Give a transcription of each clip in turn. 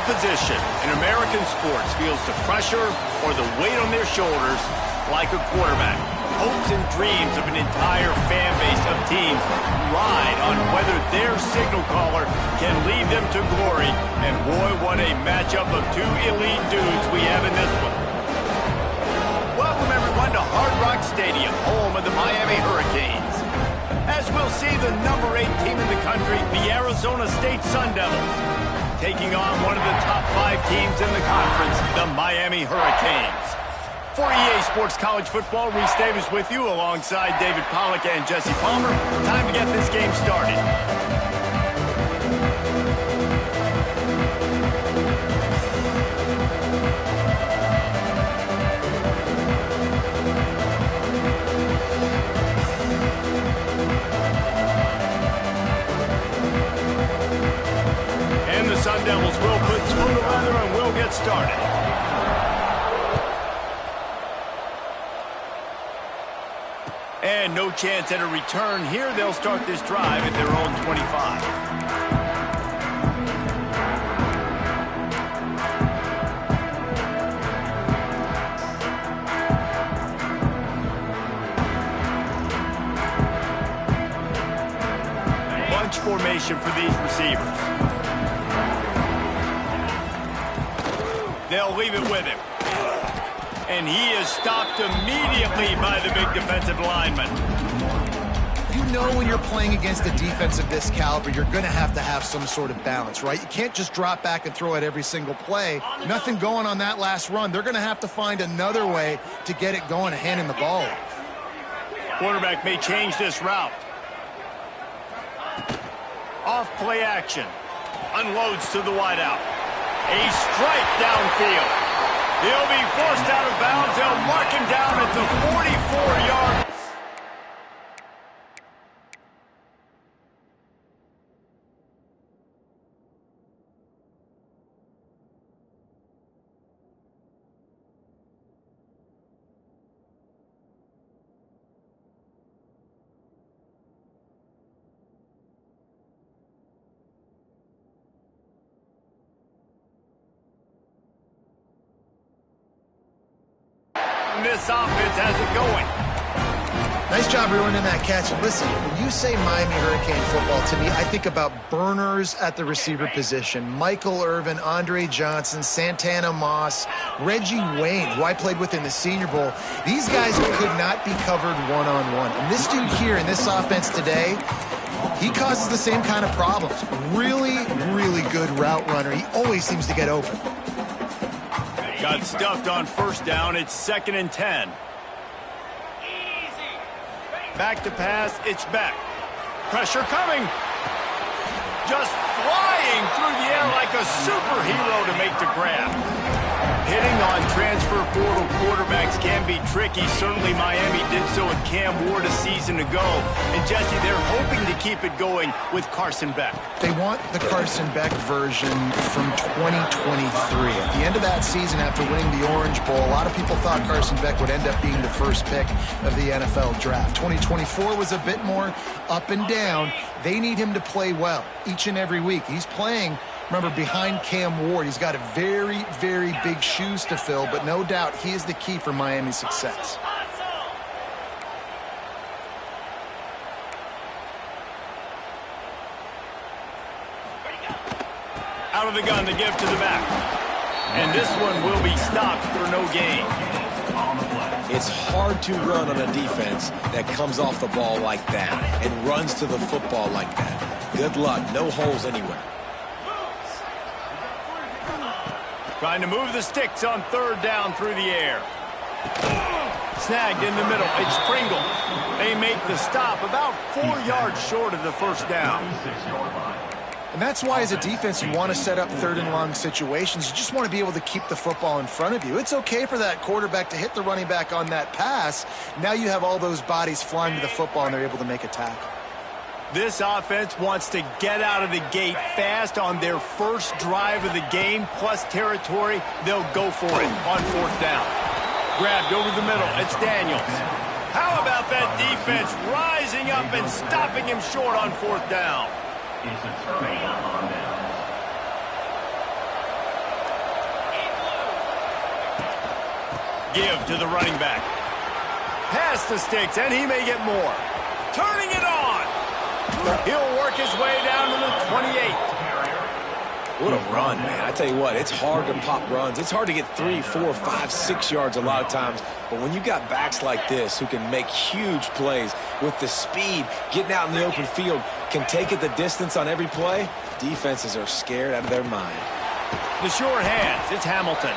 position in American sports feels the pressure or the weight on their shoulders like a quarterback. Hopes and dreams of an entire fan base of teams ride on whether their signal caller can lead them to glory. And boy, what a matchup of two elite dudes we have in this one. Welcome everyone to Hard Rock Stadium, home of the Miami Hurricanes. As we'll see the number 8 team in the country, the Arizona State Sun Devils, taking on one of the top 5 teams in the conference, the Miami Hurricanes. For EA Sports College Football, Reese Davis with you alongside David Pollack and Jesse Palmer. Time to get this game started. And the Sun Devils will put two together and we'll get started. And no chance at a return here. They'll start this drive at their own 25. Bunch formation for these receivers. They'll leave it with him. And he is stopped immediately by the big defensive lineman. You know when you're playing against a defense of this caliber, you're going to have some sort of balance, right? You can't just drop back and throw it every single play. Nothing going on that last run. They're going to have to find another way to get it going and handing the ball off. Quarterback may change this route. Off play action. Unloads to the wideout. A strike downfield. He'll be forced out of bounds. They'll mark him down at the 44-yard. This offense has it going. Nice job ruining that catch. And listen, when you say Miami Hurricane football, to me, I think about burners at the receiver position. Michael Irvin, Andre Johnson, Santana Moss, Reggie Wayne, who I played with in the Senior Bowl. These guys could not be covered one-on-one. And this dude here in this offense today, he causes the same kind of problems. Really, really good route runner. He always seems to get open. Got stuffed on first down. It's 2nd and 10. Back to pass. It's back. Pressure coming. Just flying through the air like a superhero to make the grab. Hitting on transfer portal quarterbacks can be tricky. Certainly Miami did so with Cam Ward a season ago. And Jesse, they're hoping to keep it going with Carson Beck. They want the Carson Beck version from 2023. At the end of that season, after winning the Orange Bowl, a lot of people thought Carson Beck would end up being the first pick of the NFL draft. 2024 was a bit more up and down. They need him to play well each and every week. He's playing, remember, behind Cam Ward. He's got a very, very big shoes to fill, but no doubt he is the key for Miami's success. Out of the gun to give to the back. And this one will be stopped for no gain. It's hard to run on a defense that comes off the ball like that and runs to the football like that. Good luck. No holes anywhere. Trying to move the sticks on 3rd down through the air. Snagged in the middle. It's Pringle. They make the stop about 4 yards short of the first down. And that's why, as a defense, you want to set up 3rd and long situations. You just want to be able to keep the football in front of you. It's okay for that quarterback to hit the running back on that pass. Now you have all those bodies flying to the football, and they're able to make a tackle. This offense wants to get out of the gate fast on their first drive of the game, plus territory. They'll go for it on 4th down. Grabbed over the middle. It's Daniels. How about that defense rising up and stopping him short on 4th down? give to the running back. Past the sticks, and he may get more. Turning it on. He'll work his way down to the 28. What a run, man. I tell you what, it's hard to pop runs. It's hard to get 3, 4, 5, 6 yards a lot of times. But when you got backs like this who can make huge plays with the speed, getting out in the open field, can take it the distance on every play, defenses are scared out of their mind. The sure hands, it's Hamilton.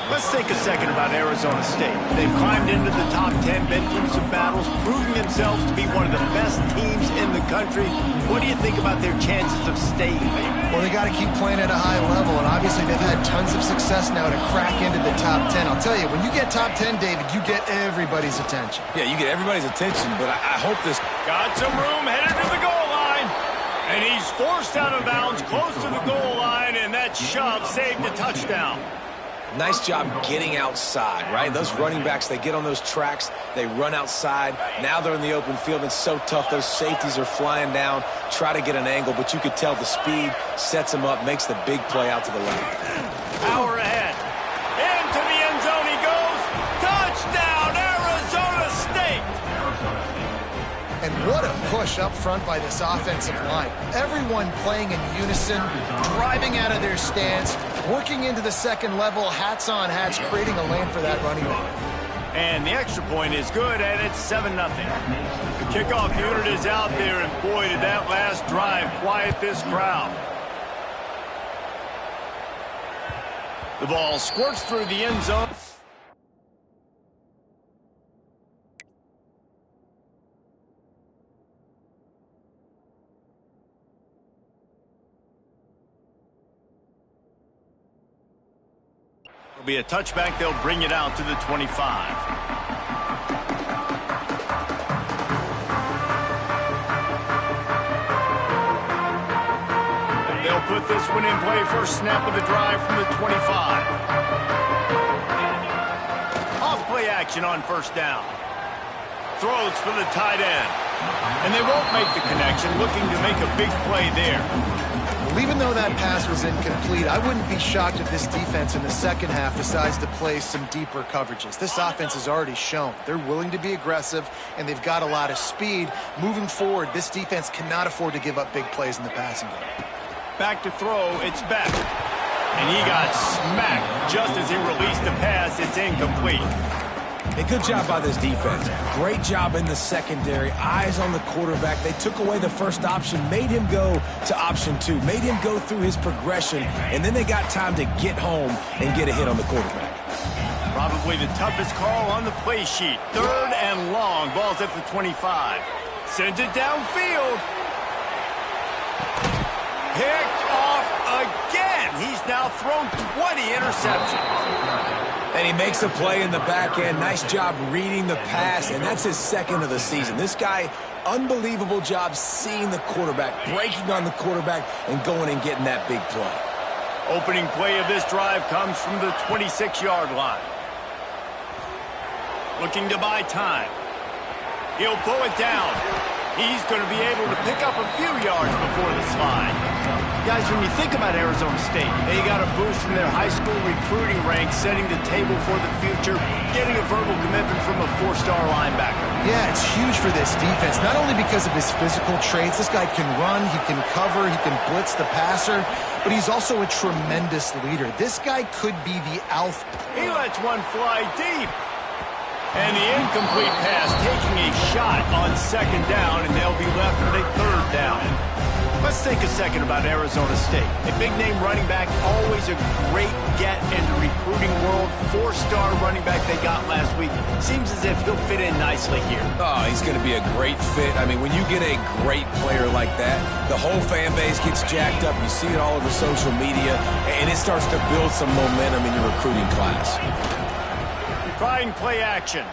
Let's take a second about Arizona State. They've climbed into the top 10, been through some battles, proving themselves to be one of the best teams in the country. What do you think about their chances of staying there? Well, they got to keep playing at a high level, and obviously they've had tons of success now to crack into the top 10. I'll tell you, when you get top 10, David, you get everybody's attention. Yeah, you get everybody's attention, but I hope this... Got some room, headed to the goal line. And he's forced out of bounds, close to the goal line, and that shove saved a touchdown. Nice job getting outside, right? Those running backs, they get on those tracks, they run outside. Now they're in the open field. It's so tough. Those safeties are flying down, try to get an angle, but you could tell the speed sets them up, makes the big play out to the left. Power ahead. Into the end zone he goes. Touchdown, Arizona State. And what a push up front by this offensive line. Everyone playing in unison, driving out of their stance, working into the second level, hats on hats, creating a lane for that running back. And the extra point is good, and it's 7-0. The kickoff unit is out there, and boy, did that last drive quiet this crowd. The ball squirts through the end zone. It'll be a touchback. They'll bring it out to the 25. They'll put this one in play. First snap of the drive from the 25. Off play action on first down. Throws for the tight end. And they won't make the connection, looking to make a big play there. Well, even though that pass was incomplete, I wouldn't be shocked if this defense in the second half decides to play some deeper coverages. This offense has already shown they're willing to be aggressive, and they've got a lot of speed. Moving forward, this defense cannot afford to give up big plays in the passing game. Back to throw, it's Beck. And he got smacked just as he released the pass. It's incomplete. A good job by this defense. Great job in the secondary. Eyes on the quarterback. They took away the first option, made him go to option 2, made him go through his progression, and then they got time to get home and get a hit on the quarterback. Probably the toughest call on the play sheet. 3rd and long. Ball's at the 25. Sends it downfield. Picked off again. He's now thrown 20 interceptions. And he makes a play in the back end. Nice job reading the pass, and that's his 2nd of the season. This guy, unbelievable job seeing the quarterback, breaking on the quarterback, and going and getting that big play. Opening play of this drive comes from the 26-yard line. Looking to buy time. He'll pull it down. He's going to be able to pick up a few yards before the slide. Guys, when you think about Arizona State, they got a boost from their high school recruiting ranks, setting the table for the future, getting a verbal commitment from a 4-star linebacker. Yeah, it's huge for this defense, not only because of his physical traits. This guy can run, he can cover, he can blitz the passer, but he's also a tremendous leader. This guy could be the alpha. He lets one fly deep. And the incomplete pass taking a shot on 2nd down, and they'll be left with a 3rd down. Let's take a second about Arizona State. A big-name running back, always a great get in the recruiting world. 4-star running back they got last week. Seems as if he'll fit in nicely here. Oh, he's going to be a great fit. I mean, when you get a great player like that, the whole fan base gets jacked up. You see it all over social media, and it starts to build some momentum in your recruiting class. Trying play action.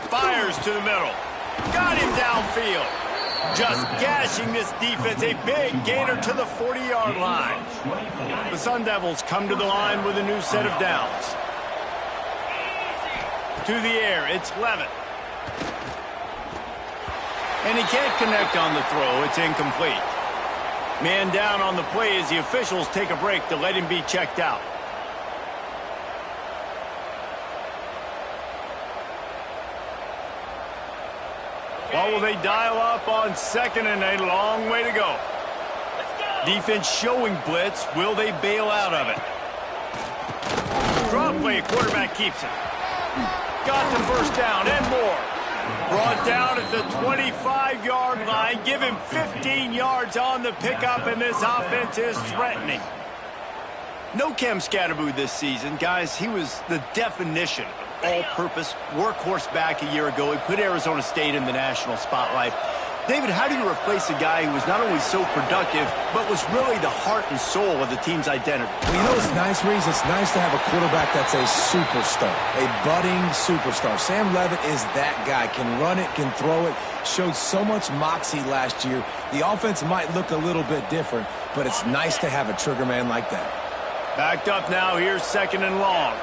Fires to the middle. Got him downfield. Just gashing this defense. A big gainer to the 40-yard line. The Sun Devils come to the line with a new set of downs. To the air, it's Levitt. And he can't connect on the throw. It's incomplete. Man down on the play as the officials take a break to let him be checked out. What will they dial up on second and a long way to go? Defense showing blitz. Will they bail out of it? Drop play, quarterback keeps it. Got the first down and more. Brought down at the 25-yard line. Give him 15 yards on the pickup, and this offense is threatening. No Cam Scatterboo this season. Guys, he was the definition of all-purpose workhorse back a year ago. He put Arizona State in the national spotlight. David, how do you replace a guy who was not only so productive, but was really the heart and soul of the team's identity? Well, you know what's nice, Reese? It's nice to have a quarterback that's a superstar, a budding superstar. Sam Levitt is that guy. Can run it, can throw it, showed so much moxie last year. The offense might look a little bit different, but it's nice to have a trigger man like that. Backed up now, here's second and long.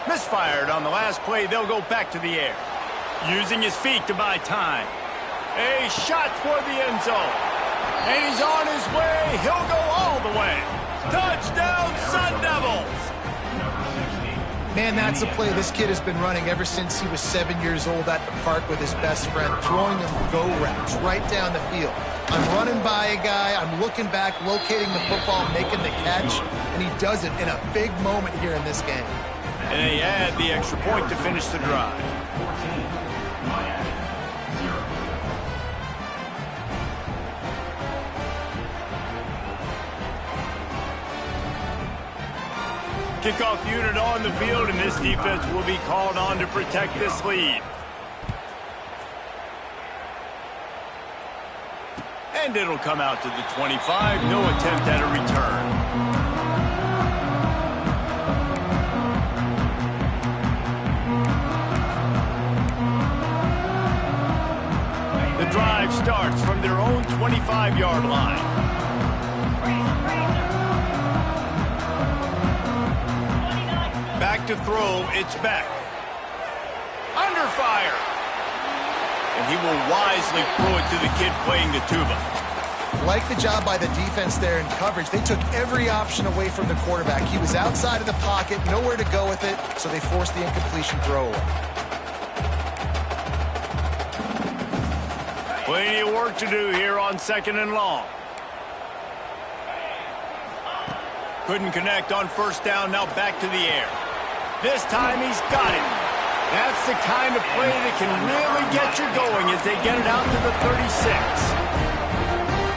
Misfired on the last play, they'll go back to the air. Using his feet to buy time. A shot toward the end zone. And he's on his way. He'll go all the way. Touchdown, Sun Devils! Man, that's a play this kid has been running ever since he was 7 years old at the park with his best friend, throwing him go routes right down the field. I'm running by a guy, I'm looking back, locating the football, making the catch, and he does it in a big moment here in this game. And they add the extra point to finish the drive. Kickoff unit on the field, and this defense will be called on to protect this lead. And it'll come out to the 25. No attempt at a return. The drive starts from their own 25-yard line. Back to throw, it's back. Under fire. And he will wisely throw it to the kid playing the tuba. Like the job by the defense there in coverage. They took every option away from the quarterback. He was outside of the pocket, nowhere to go with it, so they forced the incompletion throw away. Plenty of work to do here on second and long. Couldn't connect on first down, now back to the air. This time he's got it. That's the kind of play that can really get you going as they get it out to the 36.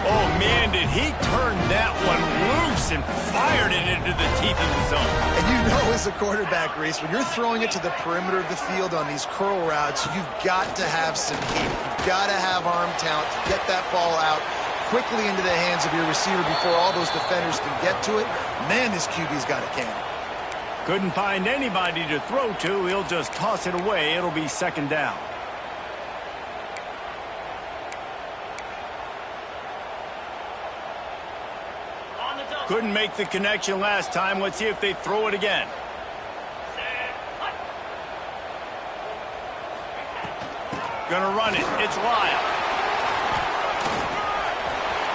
Oh, man, did he turn that one loose and fired it into the teeth of the zone. And you know as a quarterback, Reese, when you're throwing it to the perimeter of the field on these curl routes, you've got to have some heat. You've got to have arm talent to get that ball out quickly into the hands of your receiver before all those defenders can get to it. Man, this QB's got a cannon. Couldn't find anybody to throw to. He'll just toss it away. It'll be second down. Couldn't make the connection last time. Let's see if they throw it again. Gonna run it. It's Lyle.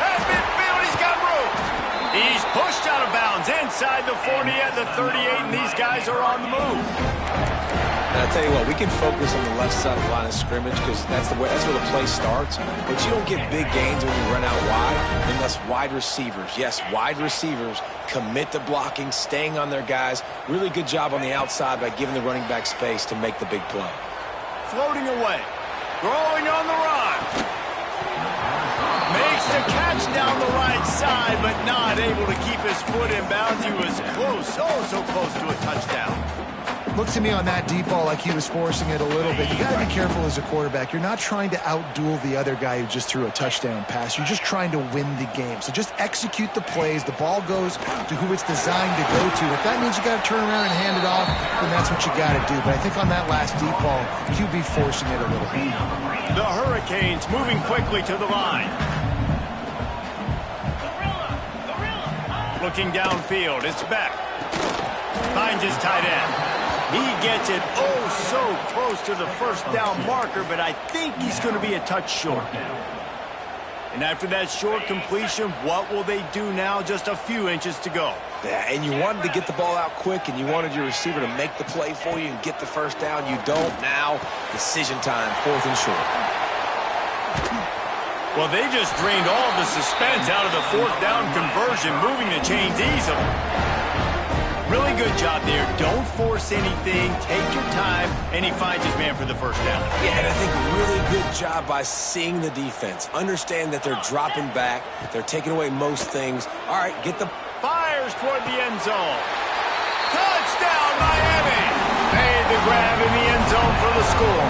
Has midfield. He's got room. He's pushed out of bounds inside the 40 at the 38, and these guys are on the move. And I tell you what, we can focus on the left side of the line of scrimmage because that's where the play starts. But you don't get big gains when you run out wide unless wide receivers, yes, wide receivers, commit to blocking, staying on their guys. Really good job on the outside by giving the running back space to make the big play. Floating away. Rolling on the run. Makes the catch down the right side, but not able to keep his foot in bounds. He was close, oh, so close to a touchdown. Looked to me on that deep ball like he was forcing it a little bit. You got to be careful as a quarterback. You're not trying to outduel the other guy who just threw a touchdown pass. You're just trying to win the game. So just execute the plays. The ball goes to who it's designed to go to. If that means you got to turn around and hand it off, then that's what you got to do. But I think on that last deep ball, QB forcing it a little bit. The Hurricanes moving quickly to the line. Looking downfield, it's back. Finds his tight end. He gets it oh so close to the first down marker, but I think he's going to be a touch short. And after that short completion, what will they do now? Just a few inches to go. Yeah, and you wanted to get the ball out quick, and you wanted your receiver to make the play for you and get the first down. You don't now. Decision time, 4th and short. Well, they just drained all the suspense out of the 4th down conversion, moving the chains easily. Really good job there. Don't force anything. Take your time, and he finds his man for the first down. Yeah, and I think really good job by seeing the defense. Understand that they're dropping back. They're taking away most things. All right, get the... Fires toward the end zone. Touchdown, Miami! Made the grab in the end zone for the score.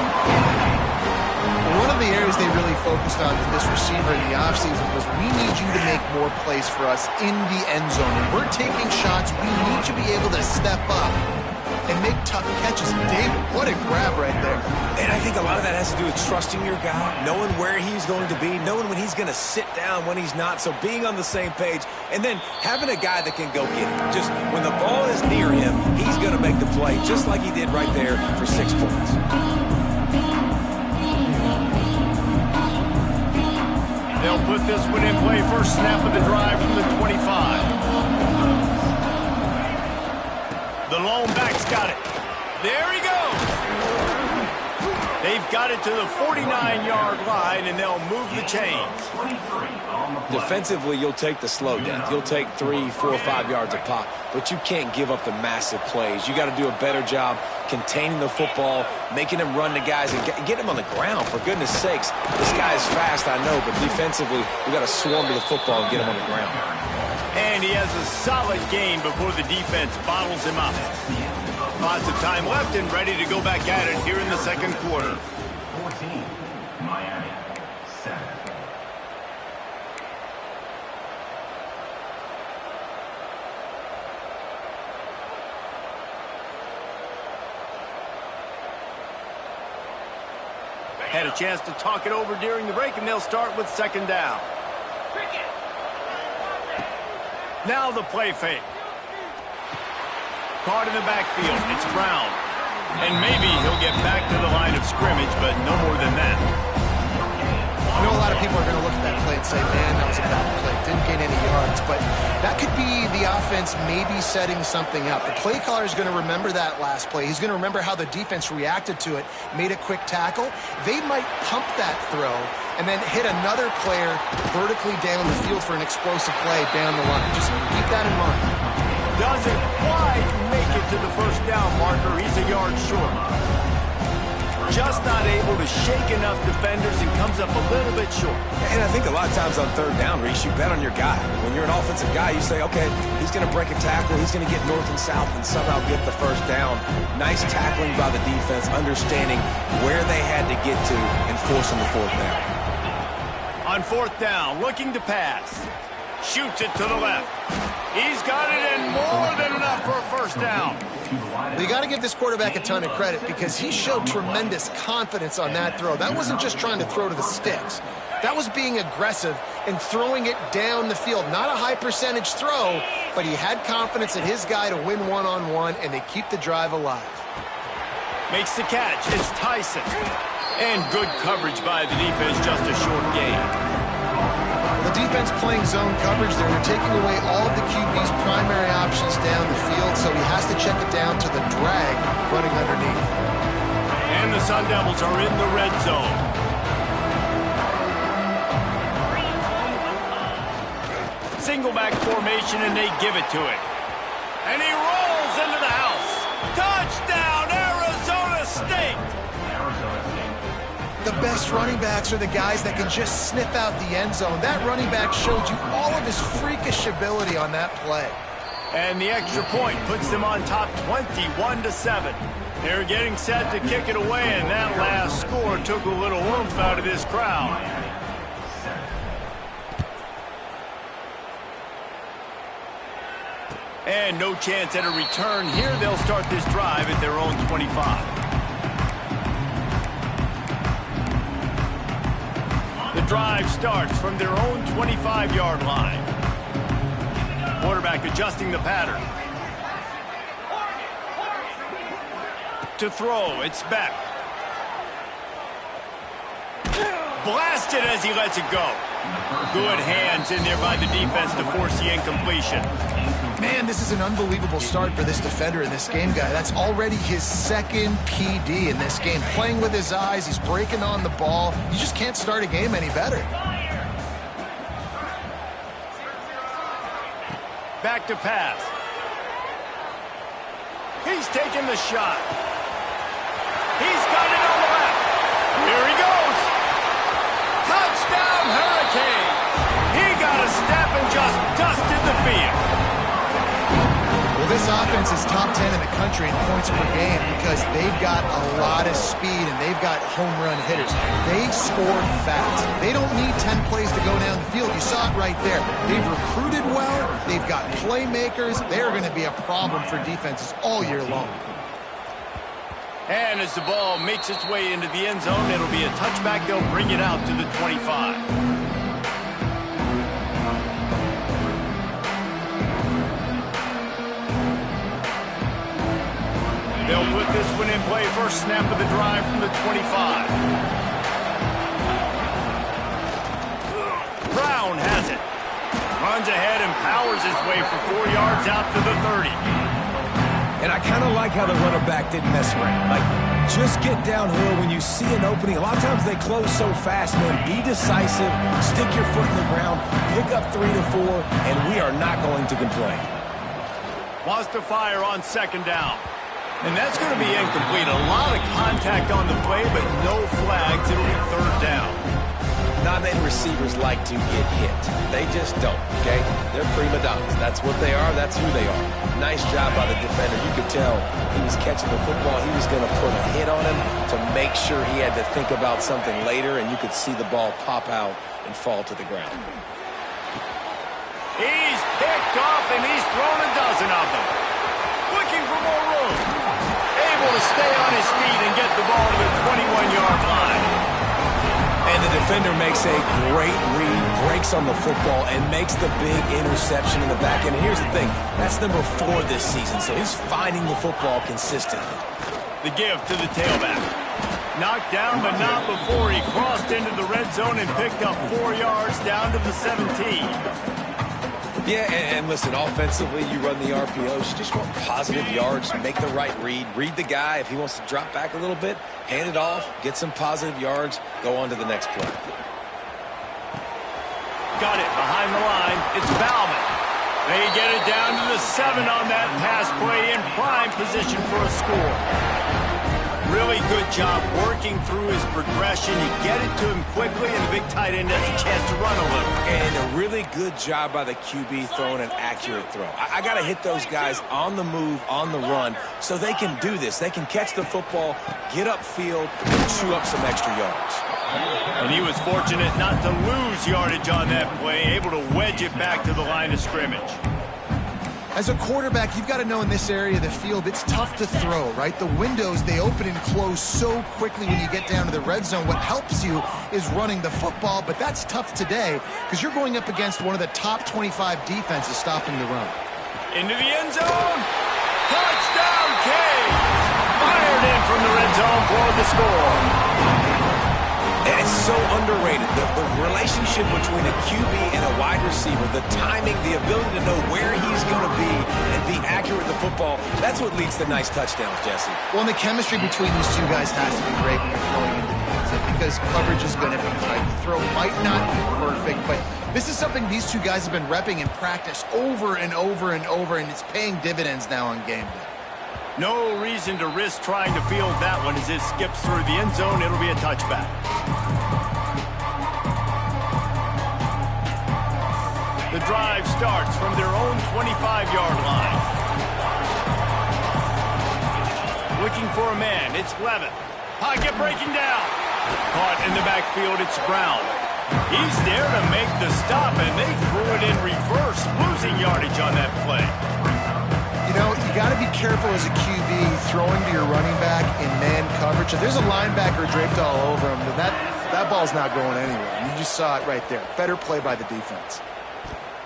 One of the areas they really focused on with this receiver in the offseason was we need you to make more plays for us in the end zone. And we're taking shots. We need you to be able to step up and make tough catches. David, what a grab right there. And I think a lot of that has to do with trusting your guy, knowing where he's going to be, knowing when he's going to sit down, when he's not. So being on the same page, and then having a guy that can go get it. Just when the ball is near him, he's going to make the play, just like he did right there for 6 points. They'll put this one in play. First snap of the drive from the 25. The lone back's got it. There he goes. They've got it to the 49-yard line, and they'll move the chains. Defensively, you'll take the slow down. You'll take 3, 4, 5 yards a pop, but you can't give up the massive plays. You got to do a better job containing the football, making him run the guys, and get him on the ground, for goodness sakes. This guy is fast, I know, but defensively, we got to swarm to the football and get him on the ground. And he has a solid gain before the defense bottles him up. Lots of time left and ready to go back at it here in the second quarter. 14, Miami, 7. Had a chance to talk it over during the break, and they'll start with second down. Now the play fake. Caught in the backfield. It's Brown. And maybe he'll get back to the line of scrimmage, but no more than that. I know a lot of people are going to look at that play and say, man, that was a bad play. Didn't gain any yards. But that could be the offense maybe setting something up. The play caller is going to remember that last play. He's going to remember how the defense reacted to it, made a quick tackle. They might pump that throw and then hit another player vertically down the field for an explosive play down the line. Just keep that in mind. Doesn't quite make it to the first down marker. He's a yard short. Just not able to shake enough defenders and comes up a little bit short. And I think a lot of times on third down, Reese, you bet on your guy. When you're an offensive guy, you say, okay, he's going to break a tackle, he's going to get north and south and somehow get the first down. Nice tackling by the defense, understanding where they had to get to and forcing the fourth down. On fourth down, looking to pass. Shoots it to the left. He's got it, and more than enough for a first down. You got to give this quarterback a ton of credit because he showed tremendous confidence on that throw. That wasn't just trying to throw to the sticks. That was being aggressive and throwing it down the field. Not a high percentage throw, but he had confidence in his guy to win one-on-one, and they keep the drive alive. Makes the catch. It's Tyson. And good coverage by the defense, just a short gain. The defense playing zone coverage, they're taking away all of the QB's primary options down the field, so he has to check it down to the drag running underneath. And the Sun Devils are in the red zone. Single back formation, and they give it to him. And he rolls into the house. Touchdown, Arizona State! The best running backs are the guys that can just sniff out the end zone. That running back showed you all of his freakish ability on that play. And the extra point puts them on top 21-7. They're getting set to kick it away, and that last score took a little oomph out of this crowd. And no chance at a return here. They'll start this drive at their own 25. The drive starts from their own 25-yard line. Quarterback adjusting the pattern. To throw, it's Beck. Blasted as he lets it go. Good hands in there by the defense to force the incompletion. Man, this is an unbelievable start for this defender in this game, guy. That's already his second PD in this game. Playing with his eyes, he's breaking on the ball. You just can't start a game any better. Back to pass. He's taking the shot. He's got it on the left. Here he goes. Touchdown, Hurricane. He got a step and just dusted the field. Well, this offense is top 10 in the country in points per game because they've got a lot of speed and they've got home run hitters. They score fast. They don't need 10 plays to go down the field. You saw it right there. They've recruited well. They've got playmakers. They're going to be a problem for defenses all year long. And as the ball makes its way into the end zone, it'll be a touchback. They'll bring it out to the 25. They'll put this one in play. First snap of the drive from the 25. Brown has it. Runs ahead and powers his way for 4 yards out to the 30. And I kind of like how the running back didn't mess around. Like, just get downhill when you see an opening. A lot of times they close so fast, man. Be decisive, stick your foot in the ground, pick up 3 to 4, and we are not going to complain. Wants to fire on second down. And that's going to be incomplete. A lot of contact on the play, but no flags. It'll be third down. Not many receivers like to get hit. They just don't, okay? They're prima donnas. That's what they are. That's who they are. Nice job by the defender. You could tell he was catching the football. He was going to put a hit on him to make sure he had to think about something later, and you could see the ball pop out and fall to the ground. He's picked off, and he's thrown a dozen of them. Looking for more room. Able to stay on his feet and get the ball to the 21-yard line. And the defender makes a great read, breaks on the football, and makes the big interception in the back end. And here's the thing, that's number 4 this season, so he's finding the football consistently. The give to the tailback. Knocked down, but not before he crossed into the red zone and picked up 4 yards down to the 17. Yeah, and listen, offensively, you run the RPOs. You just want positive yards, make the right read the guy. If he wants to drop back a little bit, hand it off, get some positive yards, go on to the next play. Got it behind the line. It's Bauman. They get it down to the 7 on that pass play in prime position for a score. Really good job working through his progression. You get it to him quickly, and the big tight end has a chance to run a little. And a really good job by the QB throwing an accurate throw. I got to hit those guys on the move, on the run, so they can do this. They can catch the football, get upfield, and chew up some extra yards. And he was fortunate not to lose yardage on that play, able to wedge it back to the line of scrimmage. As a quarterback, you've got to know in this area of the field, it's tough to throw, right? The windows, they open and close so quickly when you get down to the red zone. What helps you is running the football, but that's tough today because you're going up against one of the top 25 defenses stopping the run. Into the end zone. Touchdown, Canes. Fired in from the red zone for the score. And it's so underrated. The relationship between a QB and a wide receiver, the timing, the ability to know where he's going to be and be accurate with the football, that's what leads to nice touchdowns, Jesse. Well, and the chemistry between these two guys has to be great when you're throwing into defense because coverage is going to be tight. The throw might not be perfect, but this is something these two guys have been repping in practice over and over and over, and it's paying dividends now on game day. No reason to risk trying to field that one as it skips through the end zone. It'll be a touchback. The drive starts from their own 25-yard line. Looking for a man. It's Levin. Pocket breaking down. Caught in the backfield. It's Brown. He's there to make the stop, and they threw it in reverse, losing yardage on that play. You know, you got to be careful as a QB throwing to your running back in man coverage. If there's a linebacker draped all over him, then that ball's not going anywhere. And you just saw it right there. Better play by the defense.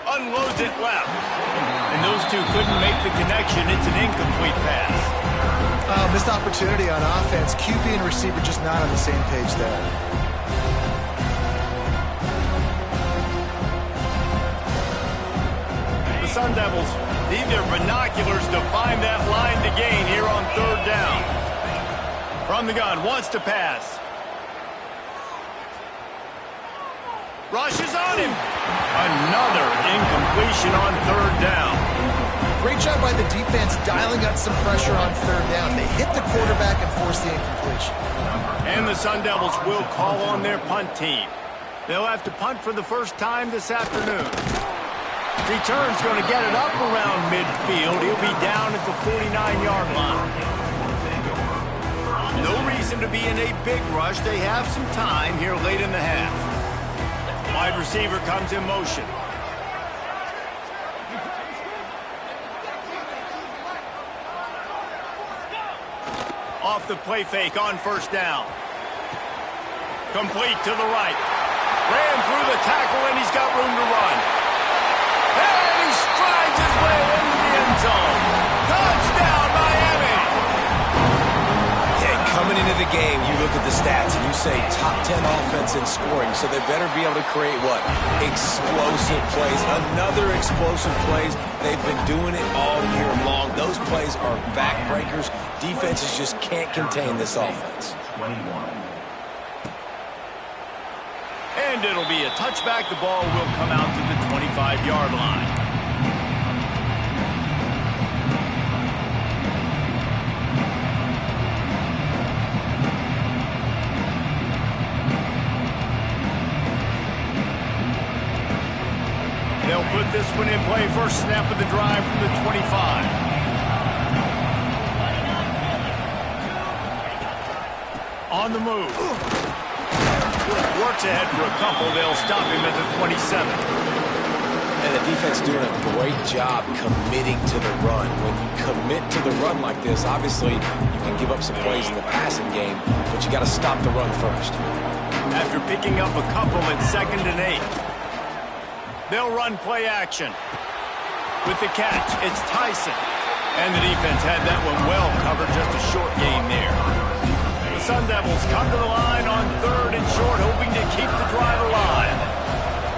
Unloads it left. And those two couldn't make the connection. It's an incomplete pass. Missed opportunity on offense. QB and receiver just not on the same page there. Sun Devils need their binoculars to find that line to gain here on third down. From the gun, wants to pass. Rushes on him. Another incompletion on third down. Great job by the defense dialing up some pressure on third down. They hit the quarterback and forced the incompletion. And the Sun Devils will call on their punt team. They'll have to punt for the first time this afternoon. Return's going to get it up around midfield. He'll be down at the 49-yard line. No reason to be in a big rush. They have some time here late in the half. Wide receiver comes in motion. Off the play fake on first down. Complete to the right. Ran through the tackle and he's got room to run. And he strides his way into the end zone. Touchdown, Miami! Yeah, coming into the game, you look at the stats and you say top 10 offense in scoring, so they better be able to create what? Explosive plays. Another explosive plays. They've been doing it all year long. Those plays are backbreakers. Defenses just can't contain this offense. 21. And it'll be a touchback. The ball will come out to the 25-yard line. They'll put this one in play. First snap of the drive from the 25. On the move. Works ahead for a couple. They'll stop him at the 27. And the defense doing a great job committing to the run. When you commit to the run like this, obviously you can give up some plays in the passing game, but you got to stop the run first. After picking up a couple at 2nd and 8. They'll run play action. With the catch, it's Tyson. And the defense had that one well covered, just a short gain there. The Sun Devils come to the line on 3rd and short, hoping to keep the drive alive.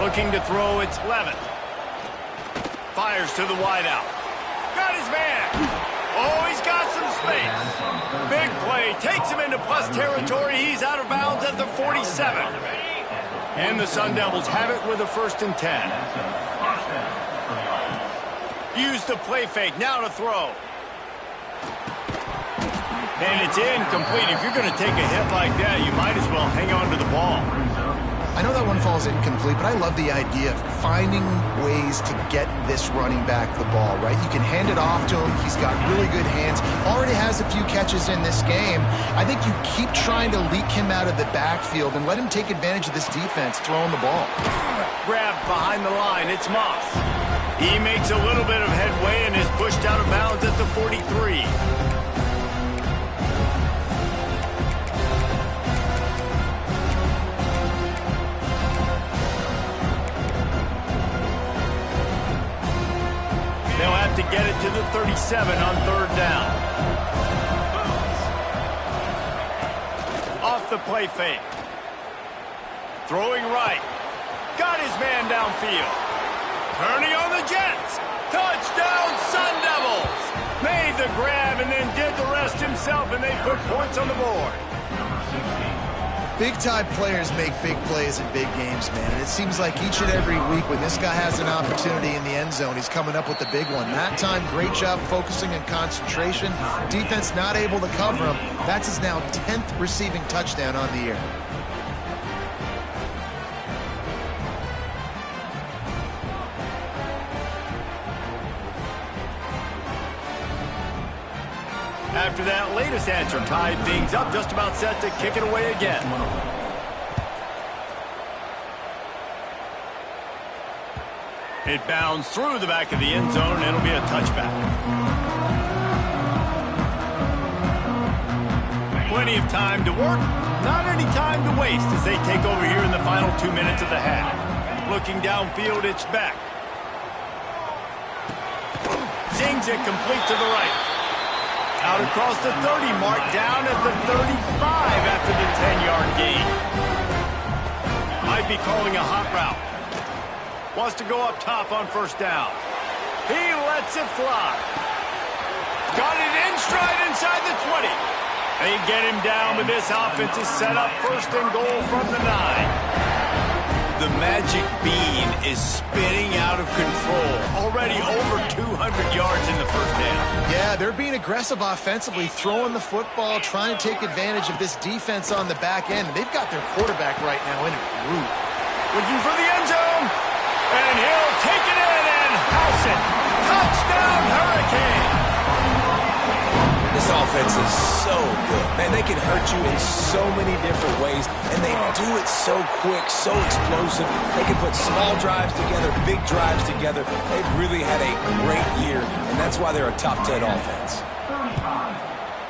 Looking to throw, it's Levin. Fires to the wideout. Got his man. Oh, he's got some space. Big play, takes him into plus territory. He's out of bounds at the 47. And the Sun Devils have it with a 1st and 10. Use the play fake, now to throw. And it's incomplete. If you're going to take a hit like that, you might as well hang on to the ball. I know that one falls incomplete, but I love the idea of finding ways to get this running back the ball, right? You can hand it off to him. He's got really good hands. Already has a few catches in this game. I think you keep trying to leak him out of the backfield and let him take advantage of this defense throwing the ball. Grabbed behind the line. It's Moss. He makes a little bit of headway and is pushed out of bounds at the 43. They'll have to get it to the 37 on 3rd down. Off the play fake. Throwing right. Got his man downfield. Turning on the Jets. Touchdown, Sun Devils. Made the grab and then did the rest himself, and they put points on the board. Big-time players make big plays in big games, man. And it seems like each and every week when this guy has an opportunity in the end zone, he's coming up with the big one. That time, great job focusing and concentration. Defense not able to cover him. That's his now 10th receiving touchdown on the year. After that latest answer tied things up, just about set to kick it away again. It bounds through the back of the end zone, and it'll be a touchback. Plenty of time to work, not any time to waste as they take over here in the final 2 minutes of the half. Looking downfield, it's Beck. Zings it complete to the right. Out across the 30 mark, down at the 35 after the 10-yard gain. Might be calling a hot route. Wants to go up top on 1st down. He lets it fly. Got it in stride inside the 20. They get him down, but this offense is set up first and goal from the 9. The magic bean is spinning out of control. Already over 200 yards in the first half. Yeah, they're being aggressive offensively, throwing the football, trying to take advantage of this defense on the back end. They've got their quarterback right now in a group. Looking for the end zone. And he'll take it in and house it. Touchdown, Hurricane. This offense is so good. Man, they can hurt you in so many different ways, and they do it so quick, so explosive. They can put small drives together, big drives together. They've really had a great year, and that's why they're a top 10 offense. 35,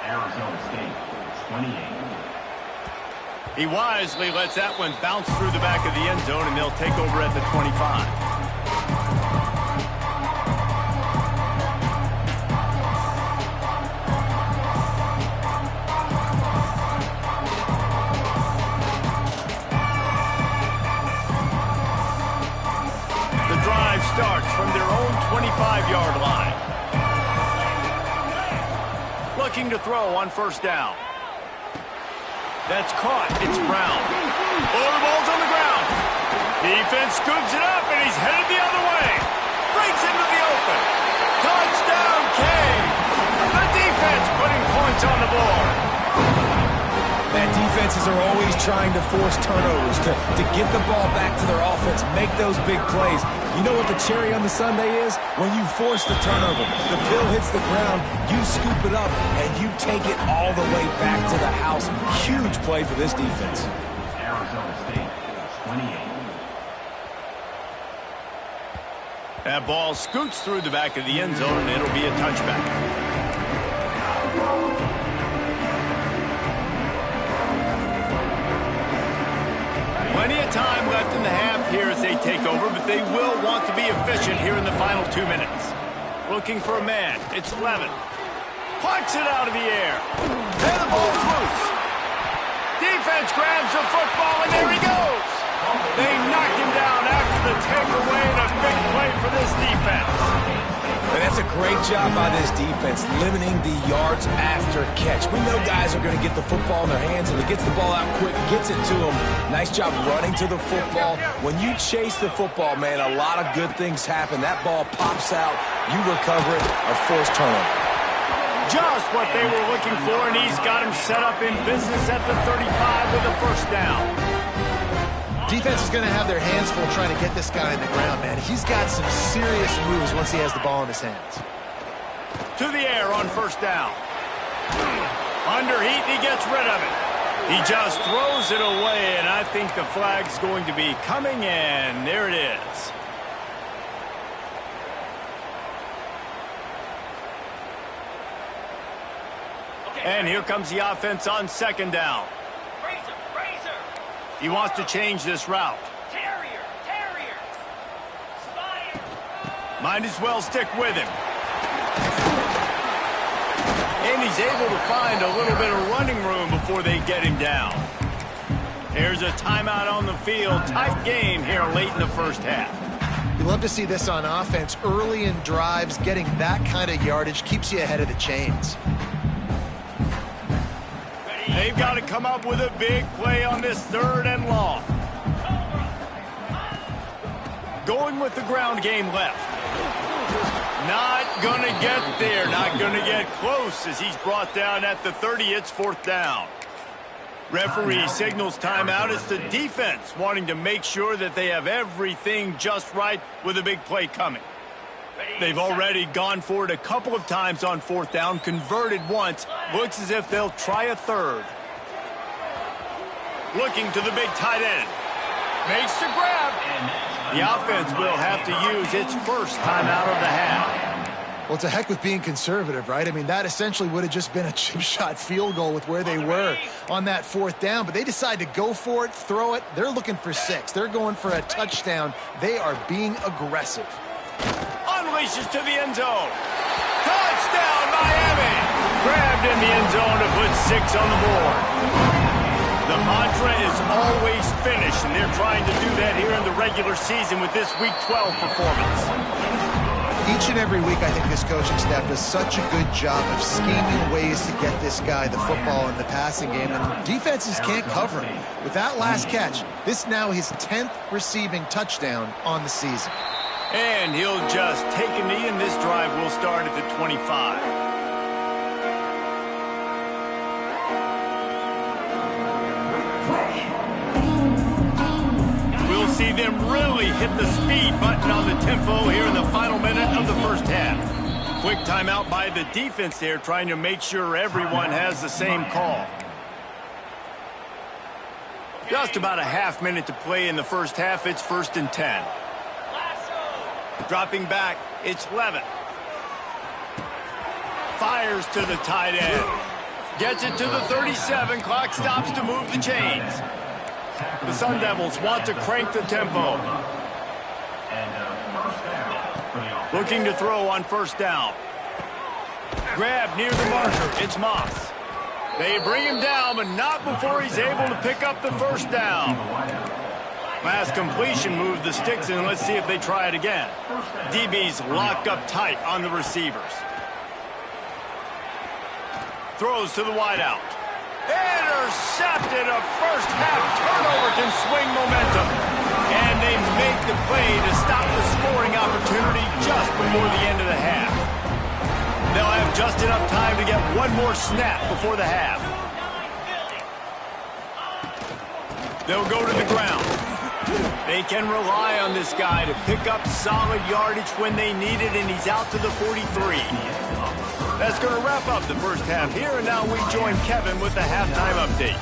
Arizona State, 28. He wisely lets that one bounce through the back of the end zone, and they'll take over at the 25. Starts from their own 25-yard line. Looking to throw on first down. That's caught. It's Brown. Oh, the ball's on the ground. Defense scoops it up, and he's headed the other way. Breaks into the open. Touchdown, King. The defense putting points on the board. Man, defenses are always trying to force turnovers, to get the ball back to their offense, make those big plays. You know what the cherry on the sundae is? When you force the turnover, the pill hits the ground, you scoop it up, and you take it all the way back to the house. Huge play for this defense. Arizona State, 28. That ball scoots through the back of the end zone, and it'll be a touchback. Plenty of time left in the half here as they take over, but they will want to be efficient here in the final 2 minutes. Looking for a man. It's Levin. Punts it out of the air. And the ball's loose. Defense grabs the football, and there he goes. They knock him down after the takeaway, and a big play for this defense. And that's a great job by this defense, limiting the yards after catch. We know guys are going to get the football in their hands, and he gets the ball out quick, gets it to them. Nice job running to the football. When you chase the football, man, a lot of good things happen. That ball pops out, you recover it, a forced turnover. Just what they were looking for, and he's got him set up in business at the 35 with a first down. Defense is going to have their hands full trying to get this guy in the ground, man. He's got some serious moves once he has the ball in his hands. To the air on first down. Under heat, he gets rid of it. He just throws it away, and I think the flag's going to be coming in. There it is. And here comes the offense on second down. He wants to change this route. Terrier. Spy. Might as well stick with him. And he's able to find a little bit of running room before they get him down. There's a timeout on the field. Tight game here late in the first half. You love to see this on offense. Early in drives, getting that kind of yardage keeps you ahead of the chains. They've got to come up with a big play on this third and long. Going with the ground game left. Not going to get there. Not going to get close as he's brought down at the 30. It's fourth down. Referee signals timeout. It's the defense wanting to make sure that they have everything just right with a big play coming. They've already gone for it a couple of times on fourth down, converted once. Looks as if they'll try a third. Looking to the big tight end. Makes the grab. The offense will have to use its first timeout of the half. Well, it's a heck with being conservative, right? I mean, that essentially would have just been a chip shot field goal with where they were on that fourth down, but they decide to go for it, throw it. They're looking for 6. They're going for a touchdown. They are being aggressive. Unleashes to the end zone. Touchdown, Miami! Grabbed in the end zone to put 6 on the board. The mantra is always finish, and they're trying to do that here in the regular season with this Week 12 performance. Each and every week, I think this coaching staff does such a good job of scheming ways to get this guy the football in the passing game, and defenses can't cover him. With that last catch, this now his 10th receiving touchdown on the season. And he'll just take a knee, and this drive will start at the 25. We'll see them really hit the speed button on the tempo here in the final minute of the first half. Quick timeout by the defense there, trying to make sure everyone has the same call. Just about a half minute to play in the first half. It's 1st and 10. Dropping back, it's Levitt. Fires to the tight end. Gets it to the 37. Clock stops to move the chains. The Sun Devils want to crank the tempo. Looking to throw on 1st down. Grab near the marker. It's Moss. They bring him down, but not before he's able to pick up the 1st down. Last completion moved the sticks in. Let's see if they try it again. DB's locked up tight on the receivers. Throws to the wideout. Intercepted. A first-half turnover can swing momentum. And they make the play to stop the scoring opportunity just before the end of the half. They'll have just enough time to get one more snap before the half. They'll go to the ground. They can rely on this guy to pick up solid yardage when they need it, and he's out to the 43. That's going to wrap up the first half here, and now we join Kevin with the halftime update.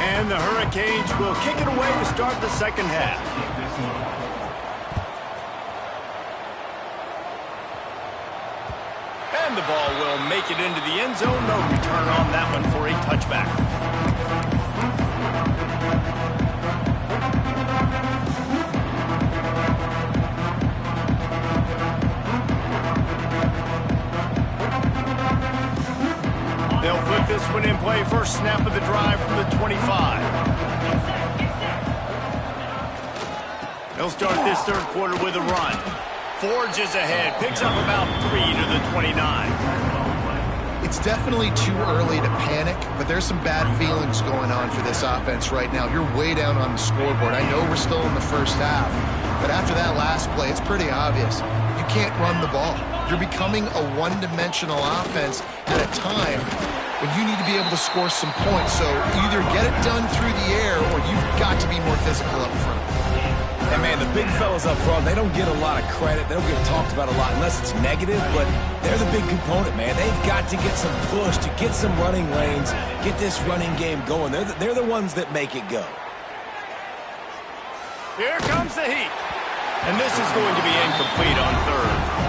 And the Hurricanes will kick it away to start the second half. And the ball will make it into the end zone. No return on that one for a touchback. They'll flip this one in play. First snap of the drive from the 25. They'll start this third quarter with a run. Forges ahead, picks up about 3 to the 29. It's definitely too early to panic, but there's some bad feelings going on for this offense right now. You're way down on the scoreboard. I know we're still in the first half, but after that last play, it's pretty obvious. You can't run the ball. You're becoming a one-dimensional offense at a time when you need to be able to score some points. So either get it done through the air or you've got to be more physical up front. And, man, the big fellas up front, they don't get a lot of credit. They don't get talked about a lot unless it's negative, but they're the big component, man. They've got to get some push, to get some running lanes, get this running game going. They're the ones that make it go. Here comes the heat. And this is going to be incomplete on third.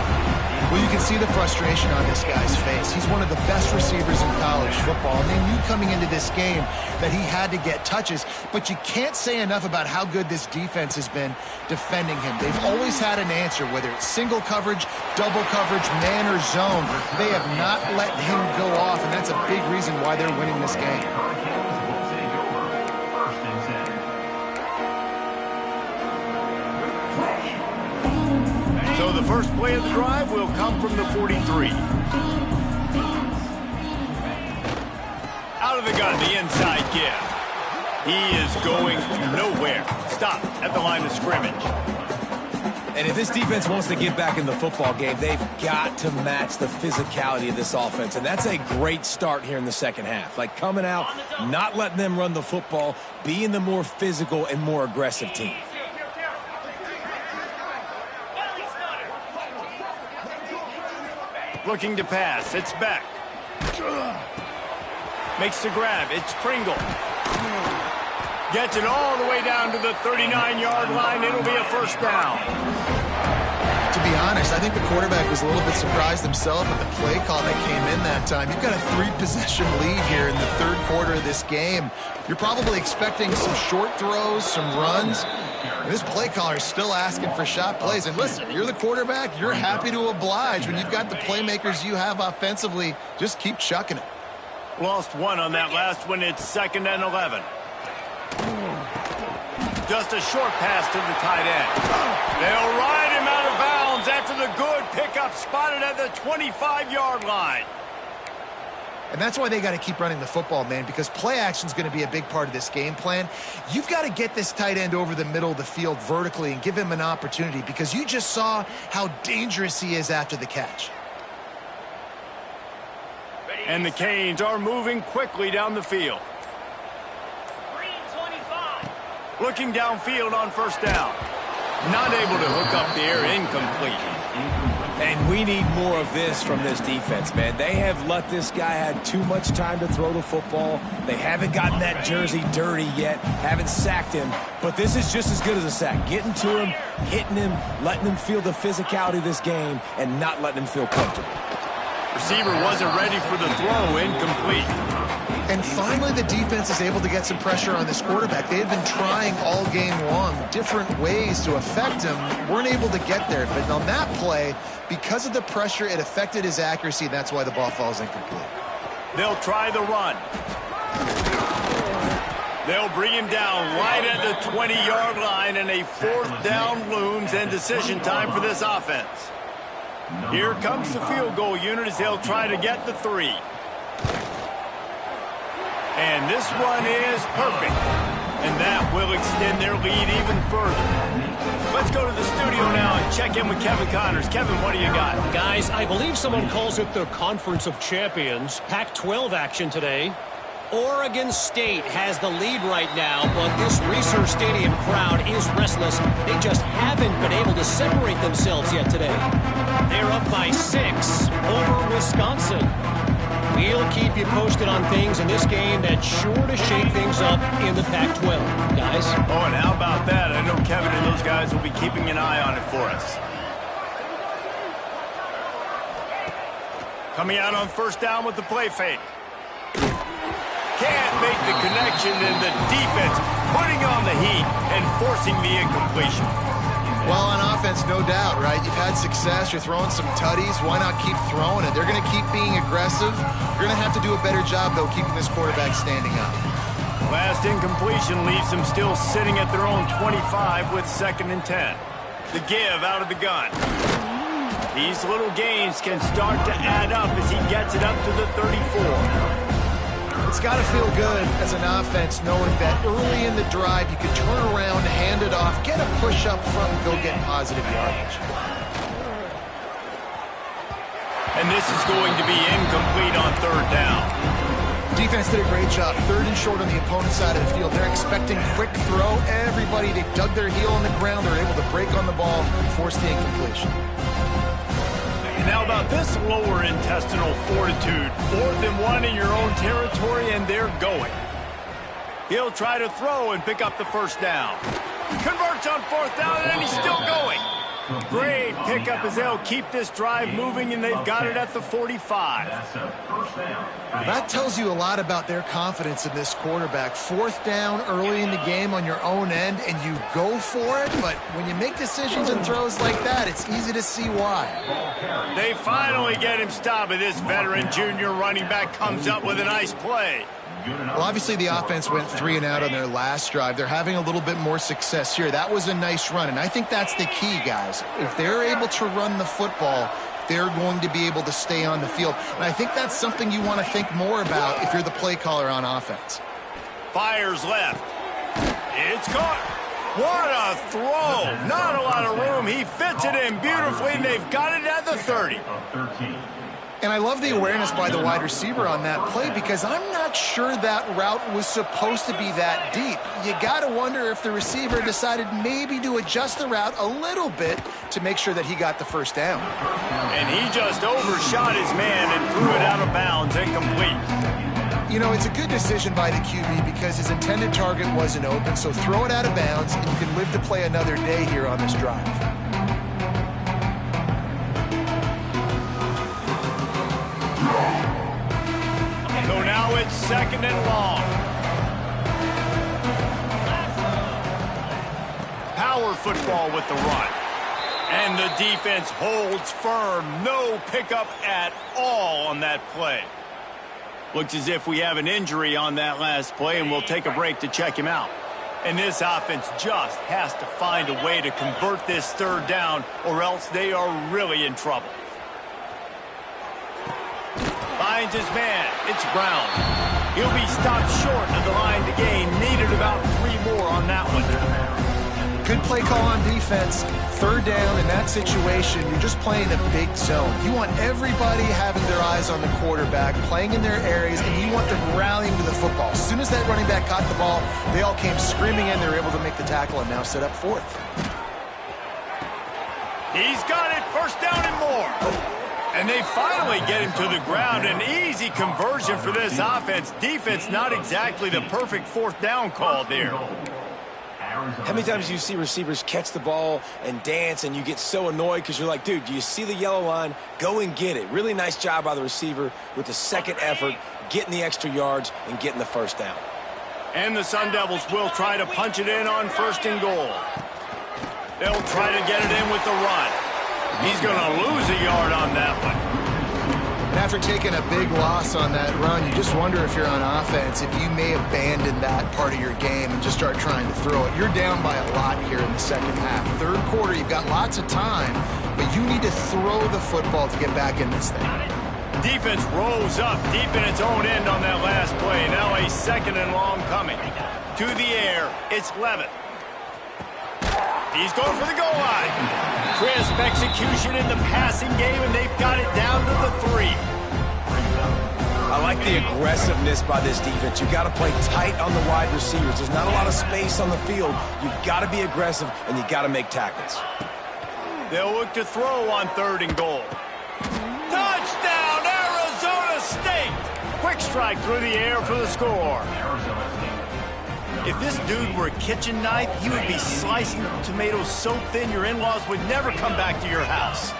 Well, you can see the frustration on this guy's face. He's one of the best receivers in college football, and they knew coming into this game that he had to get touches, but you can't say enough about how good this defense has been defending him. They've always had an answer, whether it's single coverage, double coverage, man or zone. They have not let him go off, and that's a big reason why they're winning this game. So the first play of the drive will come from the 43. Out of the gun, the inside give. He is going nowhere. Stop at the line of scrimmage. And if this defense wants to get back in the football game, they've got to match the physicality of this offense. And that's a great start here in the second half. Like coming out, not letting them run the football, being the more physical and more aggressive team. Looking to pass. It's Beck. Makes the grab. It's Pringle. Gets it all the way down to the 39-yard line. It'll be a first down. To be honest, I think the quarterback was a little bit surprised himself at the play call that came in that time. You've got a 3-possession lead here in the third quarter of this game. You're probably expecting some short throws, some runs. This play caller is still asking for shot plays. And listen, you're the quarterback. You're happy to oblige. When you've got the playmakers you have offensively, just keep chucking it. Lost one on that last one. It's 2nd and 11. Just a short pass to the tight end. They'll ride him out of bounds after the good pickup spotted at the 25-yard line. And that's why they got to keep running the football, man, because play action is going to be a big part of this game plan. You've got to get this tight end over the middle of the field vertically and give him an opportunity, because you just saw how dangerous he is after the catch. And the Canes are moving quickly down the field. Looking downfield on first down. Not able to hook up there, incomplete. And we need more of this from this defense, man. They have let this guy have too much time to throw the football. They haven't gotten that jersey dirty yet, haven't sacked him. But this is just as good as a sack. Getting to him, hitting him, letting him feel the physicality of this game, and not letting him feel comfortable. Receiver wasn't ready for the throw, incomplete. And finally, the defense is able to get some pressure on this quarterback. They had been trying all game long different ways to affect him. Weren't able to get there. But on that play, because of the pressure, it affected his accuracy. And that's why the ball falls incomplete. They'll try the run. They'll bring him down right at the 20-yard line, and a fourth down looms, and decision time for this offense. Here comes the field goal unit as they'll try to get the 3. And this one is perfect. And that will extend their lead even further. Let's go to the studio now and check in with Kevin Connors. Kevin, what do you got? Guys, I believe someone calls it the Conference of Champions. Pac-12 action today. Oregon State has the lead right now, but this Reser Stadium crowd is restless. They just haven't been able to separate themselves yet today. They're up by 6 over Wisconsin. We'll keep you posted on things in this game that's sure to shake things up in the Pac-12, guys. Oh, and how about that? I know Kevin and those guys will be keeping an eye on it for us. Coming out on first down with the play fake. Can't make the connection, and the defense putting on the heat and forcing the incompletion. Well, on offense, no doubt, right? You've had success. You're throwing some tutties. Why not keep throwing it? They're going to keep being aggressive. You're going to have to do a better job, though, keeping this quarterback standing up. Last incompletion leaves them still sitting at their own 25 with 2nd and 10. The give out of the gun. These little gains can start to add up as he gets it up to the 34. It's got to feel good as an offense knowing that early in the drive you can turn around, hand it off, get a push up front, and go get positive yardage. And this is going to be incomplete on 3rd down. Defense did a great job. 3rd and short on the opponent's side of the field. They're expecting quick throw. Everybody, they dug their heel on the ground. They're able to break on the ball and force the incompletion. And how about this lower intestinal fortitude? 4th and 1 in your own territory, and they're going. He'll try to throw and pick up the first down. Converts on 4th down, and he's still going. Great pickup as they'll keep this drive moving, and they've got it at the 45. That tells you a lot about their confidence in this quarterback. 4th down early in the game on your own end, and you go for it, but when you make decisions and throws like that, it's easy to see why. They finally get him stopped, and this veteran junior running back comes up with a nice play. Well, obviously the offense went 3 and out on their last drive. They're having a little bit more success here. That was a nice run, and I think that's the key, guys. If they're able to run the football, they're going to be able to stay on the field. And I think that's something you want to think more about if you're the play caller on offense. Fires left. It's caught. What a throw. Not a lot of room. He fits it in beautifully, and they've got it at the 30. And I love the awareness by the wide receiver on that play, because I'm not sure that route was supposed to be that deep. You got to wonder if the receiver decided maybe to adjust the route a little bit to make sure that he got the first down. And he just overshot his man and threw it out of bounds, incomplete. You know, it's a good decision by the QB because his intended target wasn't open, so throw it out of bounds, and you can live to play another day here on this drive. So now it's 2nd and long. Power football with the run. And the defense holds firm. No pickup at all on that play. Looks as if we have an injury on that last play, and we'll take a break to check him out. And this offense just has to find a way to convert this third down, or else they are really in trouble. Finds his man. It's Brown. He'll be stopped short of the line to gain. Needed about 3 more on that one. Good play call on defense. Third down in that situation, you're just playing a big zone. You want everybody having their eyes on the quarterback, playing in their areas, and you want them rallying to the football. As soon as that running back caught the ball, they all came screaming in. They were able to make the tackle and now set up fourth. He's got it. First down and more. And they finally get him to the ground. An easy conversion for this offense. Defense, not exactly the perfect fourth down call there. How many times do you see receivers catch the ball and dance and you get so annoyed because you're like, dude, do you see the yellow line? Go and get it. Really nice job by the receiver with the second effort, getting the extra yards and getting the first down. And the Sun Devils will try to punch it in on first and goal. They'll try to get it in with the run. He's going to lose a yard on that one. And after taking a big loss on that run, you just wonder if you're on offense, if you may abandon that part of your game and just start trying to throw it. You're down by a lot here in the second half. Third quarter, you've got lots of time, but you need to throw the football to get back in this thing. Defense rose up deep in its own end on that last play. Now a second and long coming. To the air, it's Levitt. He's going for the goal line. Crisp execution in the passing game, and they've got it down to the 3. I like the aggressiveness by this defense. You've got to play tight on the wide receivers. There's not a lot of space on the field. You've got to be aggressive, and you've got to make tackles. They'll look to throw on third and goal. Touchdown, Arizona State! Quick strike through the air for the score. If this dude were a kitchen knife, he would be slicing tomatoes so thin your in-laws would never come back to your house.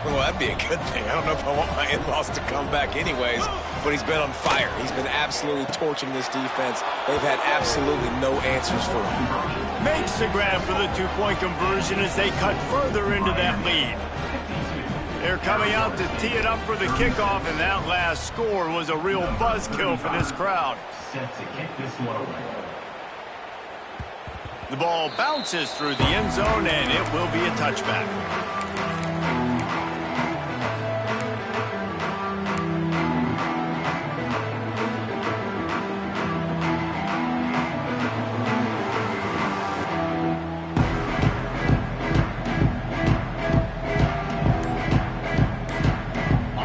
Well, that'd be a good thing. I don't know if I want my in-laws to come back anyways, but he's been on fire. He's been absolutely torching this defense. They've had absolutely no answers for him. Makes the grab for the two-point conversion as they cut further into that lead. They're coming out to tee it up for the kickoff, and that last score was a real buzzkill for this crowd. Set to kick this one away. The ball bounces through the end zone, and it will be a touchback.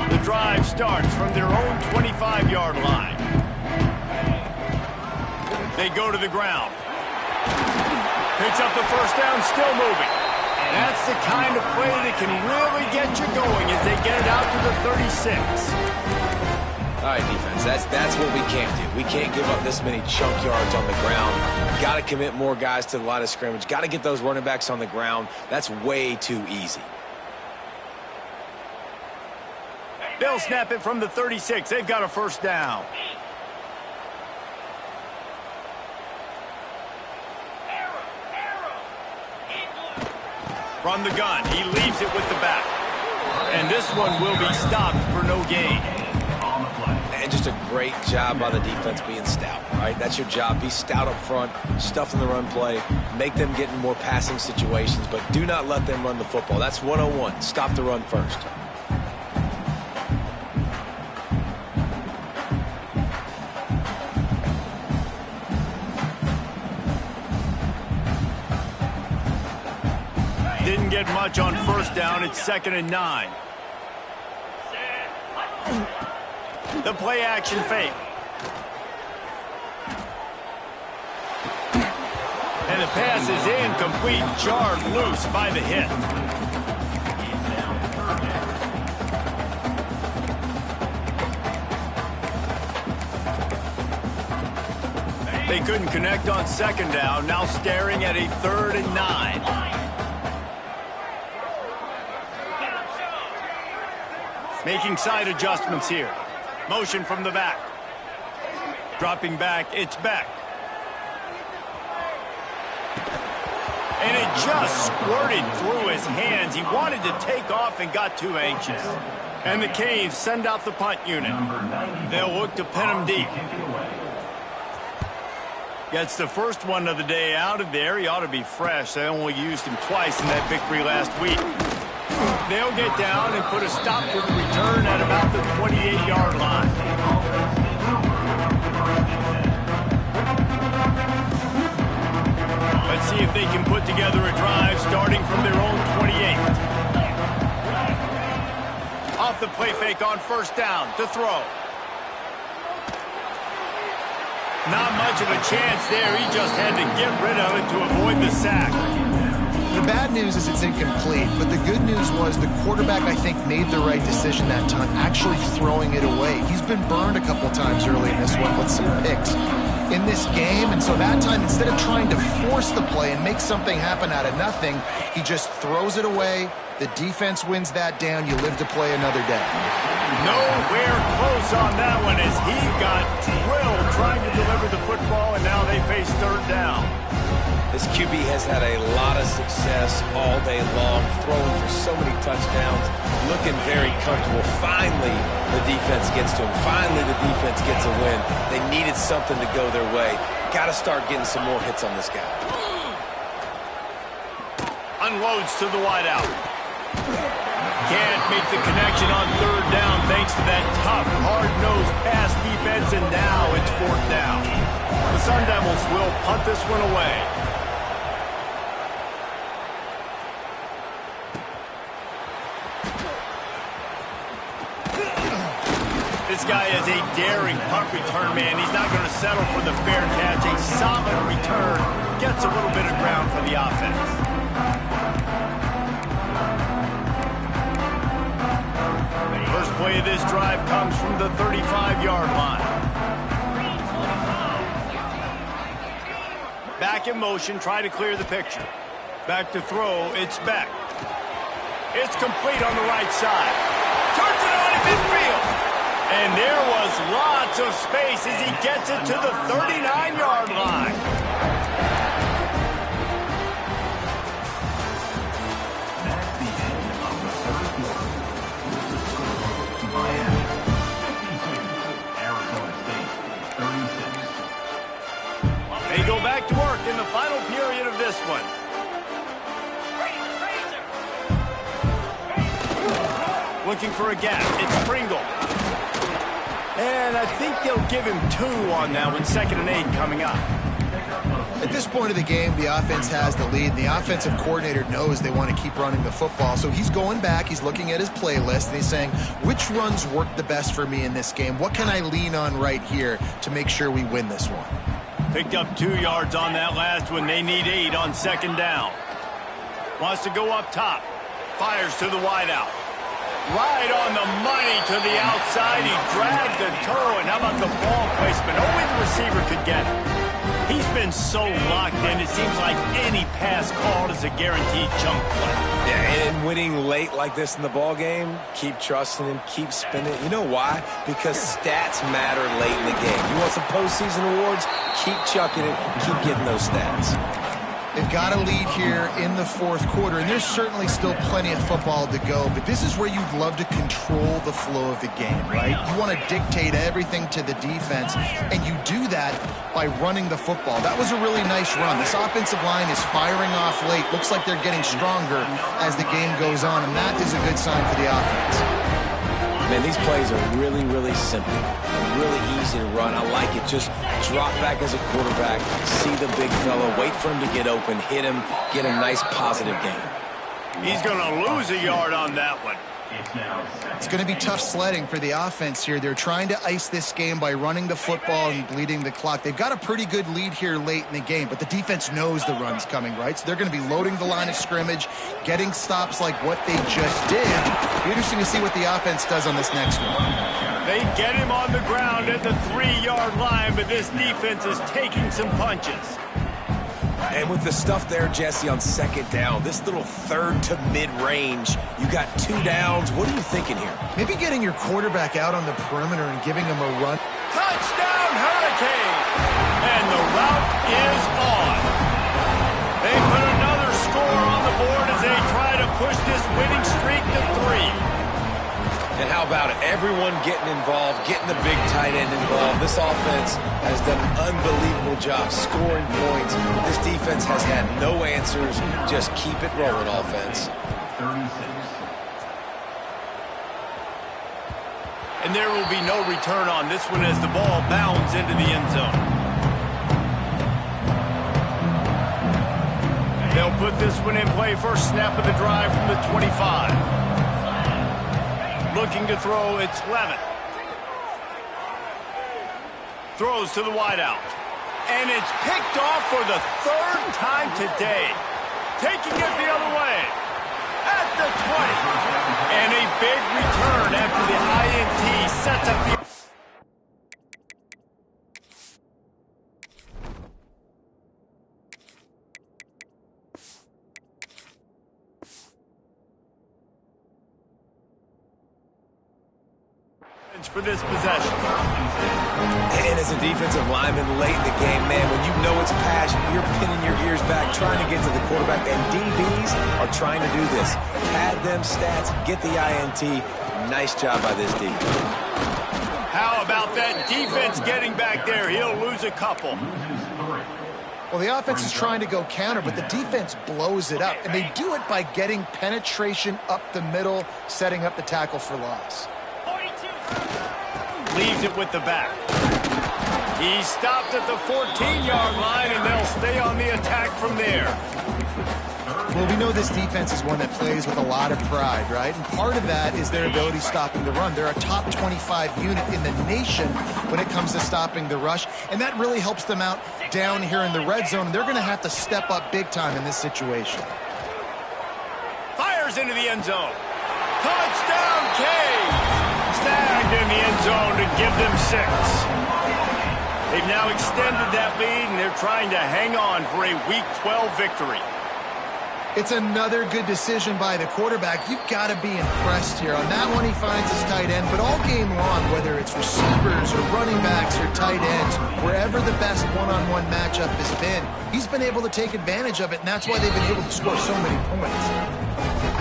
The drive starts from their own 25-yard line. They go to the ground. Picks up the first down, still moving. That's the kind of play that can really get you going as they get it out to the 36. All right, defense, that's what we can't do. We can't give up this many chunk yards on the ground. Got to commit more guys to the line of scrimmage. Got to get those running backs on the ground. That's way too easy. They'll snap it from the 36. They've got a first down. From the gun, he leaves it with the back. And this one will be stopped for no gain. And just a great job by the defense being stout, right? That's your job. Be stout up front, stuff in the run play, make them get in more passing situations, but do not let them run the football. That's 101. Stop the run first. Didn't get much on first down. It's 2nd and 9. The play action fake. And the pass is incomplete, jarred loose by the hit. They couldn't connect on 2nd down, now staring at a 3rd and 9. Making side adjustments here. Motion from the back. Dropping back, it's Beck. And it just squirted through his hands. He wanted to take off and got too anxious. And the Canes send out the punt unit. They'll look to pin him deep. Gets the first one of the day out of there. He ought to be fresh. They only used him twice in that victory last week. They'll get down and put a stop to the return at about the 28-yard line. Let's see if they can put together a drive starting from their own 28. Off the play fake on first down to throw. Not much of a chance there. He just had to get rid of it to avoid the sack. The bad news is it's incomplete, but the good news was the quarterback, I think, made the right decision that time, actually throwing it away. He's been burned a couple times early in this one with some picks in this game, and so that time, instead of trying to force the play and make something happen out of nothing, he just throws it away. The defense wins that down. You live to play another day. Nowhere close on that one as he got drilled trying to deliver the football, and now they face third down. This QB has had a lot of success all day long, throwing for so many touchdowns, looking very comfortable. Finally, the defense gets to him. Finally, the defense gets a win. They needed something to go their way. Got to start getting some more hits on this guy. Unloads to the wideout. Can't make the connection on third down thanks to that tough, hard-nosed pass defense, and now it's fourth down. The Sun Devils will punt this one away. This guy is a daring punt return man. He's not going to settle for the fair catch. A solid return gets a little bit of ground for the offense. First play of this drive comes from the 35-yard line. Back in motion, try to clear the picture. Back to throw, it's Beck. It's complete on the right side. Turns it on in midfield. And there was lots of space as he gets it to the 39-yard line. That's the end of the first quarter. Miami 52, Arizona State 36. They go back to work in the final period of this one. Looking for a gap. It's Pringle. And I think they'll give him 2 on that one. 2nd and 8 coming up. At this point of the game, the offense has the lead, and the offensive coordinator knows they want to keep running the football. So he's going back, he's looking at his playlist, and he's saying, which runs work the best for me in this game? What can I lean on right here to make sure we win this one? Picked up 2 yards on that last one. They need 8 on 2nd down. Wants to go up top. Fires to the wideout. Right on the money to the outside. He dragged the toe, and how about the ball placement? Only the receiver could get it. He's been so locked in, it seems like any pass called is a guaranteed chunk play. Yeah, and winning late like this in the ball game, keep trusting him, keep spinning. You know why? Because stats matter late in the game. You want some postseason awards? Keep chucking it, keep getting those stats. They've got a lead here in the fourth quarter, and there's certainly still plenty of football to go, but this is where you'd love to control the flow of the game, right? You want to dictate everything to the defense, and you do that by running the football. That was a really nice run. This offensive line is firing off late. Looks like they're getting stronger as the game goes on, and that is a good sign for the offense. Man, these plays are really, really simple. Really easy to run. I like it. Just drop back as a quarterback, see the big fella, wait for him to get open, hit him, get a nice positive game. He's going to lose a yard on that one. It's going to be tough sledding for the offense here. They're trying to ice this game by running the football and bleeding the clock. They've got a pretty good lead here late in the game, but the defense knows the run's coming, right? So they're going to be loading the line of scrimmage, getting stops like what they just did. It'll be interesting to see what the offense does on this next one. They get him on the ground at the 3-yard line, but this defense is taking some punches. And with the stuff there, Jesse, on 2nd down, this little third to mid-range, you got 2 downs. What are you thinking here? Maybe getting your quarterback out on the perimeter and giving him a run. Touchdown, Hurricane! And the route is on. They put another score on the board as they try to push this winning streak to 3. And how How about it? Everyone getting involved, getting the big tight end involved. This offense has done an unbelievable job scoring points. This defense has had no answers. Just keep it rolling, offense. 36. And there will be no return on this one as the ball bounds into the end zone. They'll put this one in play first snap of the drive from the 25. Looking to throw, it's Levin. Throws to the wideout. And it's picked off for the third time today. Taking it the other way. At the 20. And a big return after the INT sets up the... for this possession. And as a defensive lineman late in the game, man, when you know it's passion, you're pinning your ears back, trying to get to the quarterback, and DBs are trying to do this. Pad them stats, get the INT. Nice job by this D. How about that defense getting back there? He'll lose a couple. Well, the offense is trying to go counter, but the defense blows it up, and they do it by getting penetration up the middle, setting up the tackle for loss. Leaves it with the back. He stopped at the 14-yard line, and they'll stay on the attack from there. Well, we know this defense is one that plays with a lot of pride, right? And part of that is their ability stopping the run. They're a top 25 unit in the nation when it comes to stopping the rush, and that really helps them out down here in the red zone. They're going to have to step up big time in this situation. Fires into the end zone. Touchdown, Canes! Snagged in the end zone to give them 6. They've now extended that lead, and they're trying to hang on for a Week 12 victory. It's another good decision by the quarterback. You've got to be impressed here. On that one, he finds his tight end, but all game long, whether it's receivers or running backs or tight ends, wherever the best one-on-one matchup has been, he's been able to take advantage of it, and that's why they've been able to score so many points.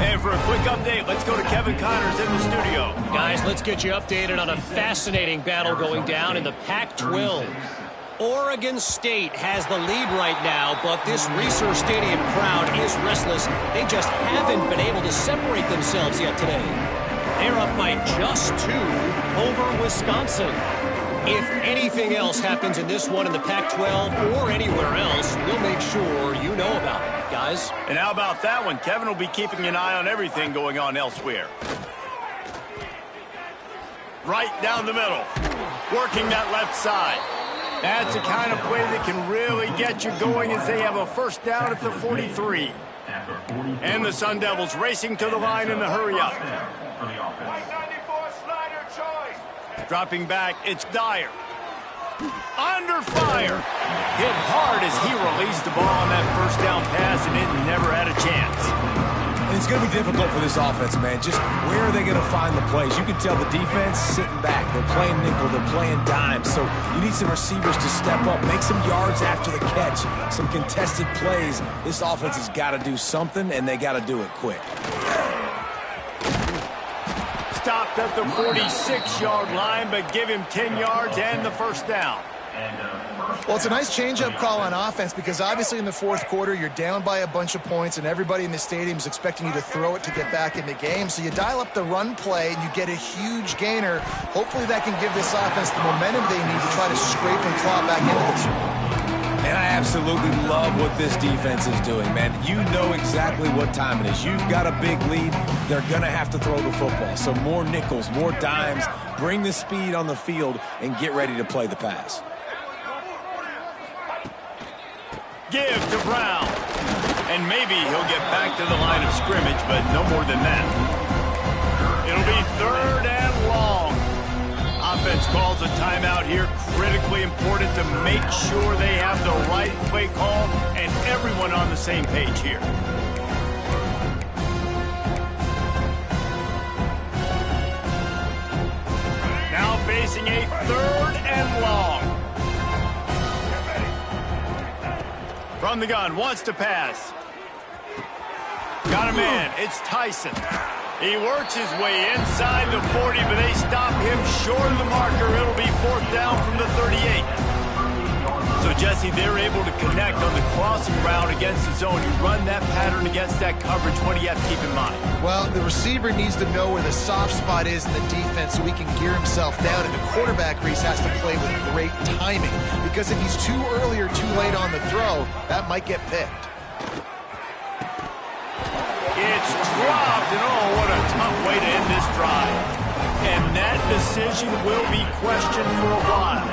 And for a quick update, let's go to Kevin Connors in the studio. Guys, let's get you updated on a fascinating battle going down in the Pac-12. Oregon State has the lead right now, but this Reser Stadium crowd is restless. They just haven't been able to separate themselves yet today. They're up by just 2 over Wisconsin. If anything else happens in this one in the Pac-12 or anywhere else, we'll make sure you know about it, guys. And how about that one? Kevin will be keeping an eye on everything going on elsewhere. Right down the middle, working that left side. That's the kind of play that can really get you going as they have a first down at the 43. And the Sun Devils racing to the line in the hurry-up. Dropping back, it's Dyer. Under fire. Hit hard as he released the ball on that first down pass, and it never had a chance. And it's going to be difficult for this offense, man. Just where are they going to find the plays? You can tell the defense sitting back. They're playing nickel. They're playing dime. So you need some receivers to step up, make some yards after the catch, some contested plays. This offense has got to do something, and they got to do it quick. Stopped at the 46-yard line, but give him 10 yards and the first down. Well, it's a nice change-up call on offense because obviously in the fourth quarter, you're down by a bunch of points and everybody in the stadium is expecting you to throw it to get back in the game. So you dial up the run play and you get a huge gainer. Hopefully that can give this offense the momentum they need to try to scrape and claw back into this one. And I absolutely love what this defense is doing, man. You know exactly what time it is. You've got a big lead. They're going to have to throw the football. So more nickels, more dimes. Bring the speed on the field and get ready to play the pass. Give to Brown. And maybe he'll get back to the line of scrimmage, but no more than that. It'll be 3rd and long. Offense calls a timeout here. Critically important to make sure they have the right play call and everyone on the same page here. Now facing a 3rd and long. From the gun, wants to pass. Got a man, it's Tyson. He works his way inside the 40, but they stop him short of the marker. It'll be 4th down from the 38. So, Jesse, they're able to connect on the crossing route against the zone. You run that pattern against that coverage. What do you have to keep in mind? Well, the receiver needs to know where the soft spot is in the defense so he can gear himself down. And the quarterback, Reese, has to play with great timing. Because if he's too early or too late on the throw, that might get picked. It's dropped, and oh, what a tough way to end this drive. And that decision will be questioned for a while.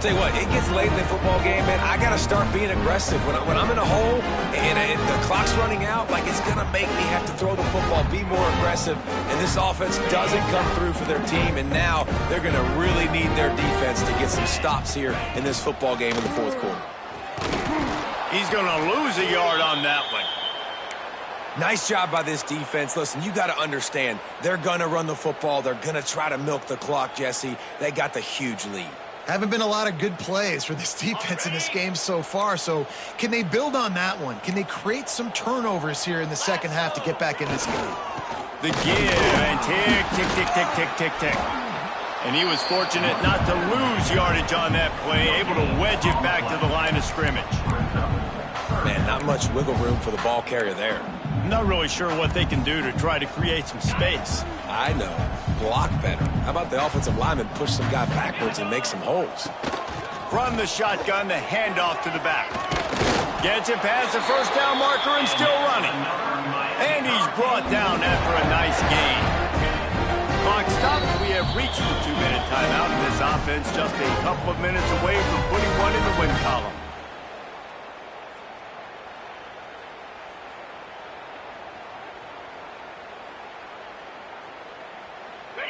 Tell you what, it gets late in the football game, man. I got to start being aggressive. When I'm in a hole and the clock's running out, like, it's going to make me have to throw the football, be more aggressive. And this offense doesn't come through for their team, and now they're going to really need their defense to get some stops here in this football game in the 4th quarter. He's going to lose a yard on that one. Nice job by this defense. Listen, you got to understand, they're going to run the football. They're going to try to milk the clock, Jesse. They got the huge lead. Haven't been a lot of good plays for this defense in this game so far, so can they build on that one? Can they create some turnovers here in the second half to get back in this game? The give, and tick, tick, tick, tick, tick, tick, tick. And he was fortunate not to lose yardage on that play, able to wedge it back to the line of scrimmage. Man, not much wiggle room for the ball carrier there. I'm not really sure what they can do to try to create some space. I know. Block better. How about the offensive lineman push some guy backwards and make some holes? From the shotgun, the handoff to the back. Gets it past the 1st down marker and still running. And he's brought down after a nice gain. Clock stops. We have reached the 2-minute timeout, and this offense just a couple of minutes away from putting one in the win column.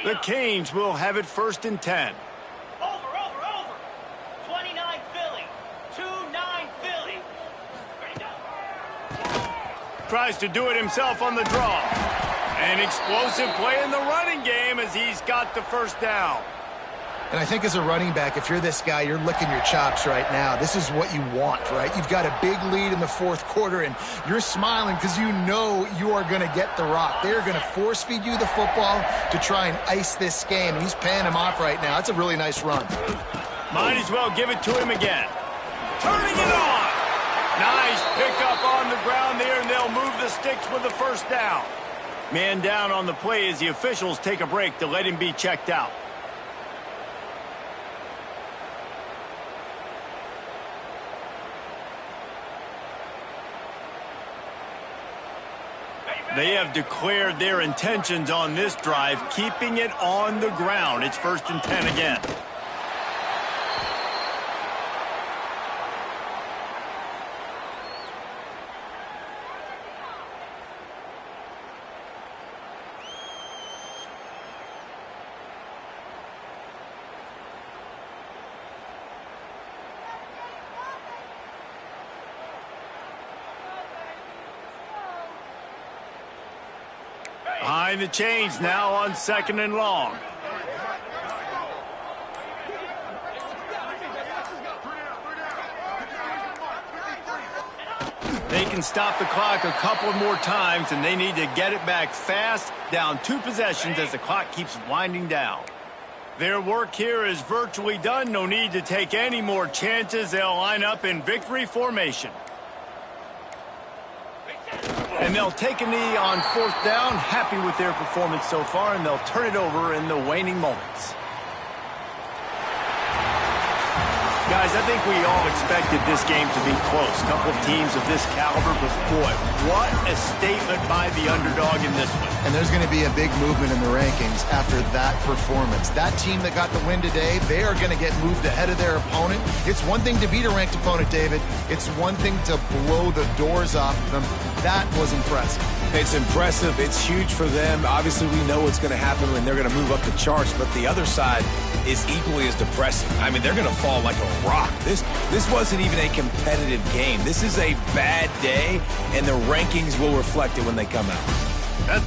The Canes will have it 1st and 10. Over. 29 Philly. 2-9 Philly. Tries to do it himself on the draw. An explosive play in the running game as he's got the 1st down. And I think as a running back, if you're this guy, you're licking your chops right now. This is what you want, right? You've got a big lead in the 4th quarter, and you're smiling because you know you are going to get the rock. They're going to force-feed you the football to try and ice this game, and he's paying him off right now. That's a really nice run. Might as well give it to him again. Turning it on. Nice pickup on the ground there, and they'll move the sticks with the 1st down. Man down on the play as the officials take a break to let him be checked out. They have declared their intentions on this drive, keeping it on the ground. It's 1st and 10 again. Behind the chains now on 2nd and long. They can stop the clock a couple more times, and they need to get it back fast, down 2 possessions as the clock keeps winding down. Their work here is virtually done. No need to take any more chances. They'll line up in victory formation. And they'll take a knee on 4th down, happy with their performance so far, and they'll turn it over in the waning moments. Guys, I think we all expected this game to be close. A couple of teams of this caliber, but boy, what a statement by the underdog in this one. And there's going to be a big movement in the rankings after that performance. That team that got the win today, they are going to get moved ahead of their opponent. It's one thing to beat a ranked opponent, David. It's one thing to blow the doors off them. That was impressive. It's impressive. It's huge for them. Obviously, we know what's going to happen when they're going to move up the charts, but the other side is equally as depressing. I mean, they're going to fall like a rock. This wasn't even a competitive game. This is a bad day, and the rankings will reflect it when they come out.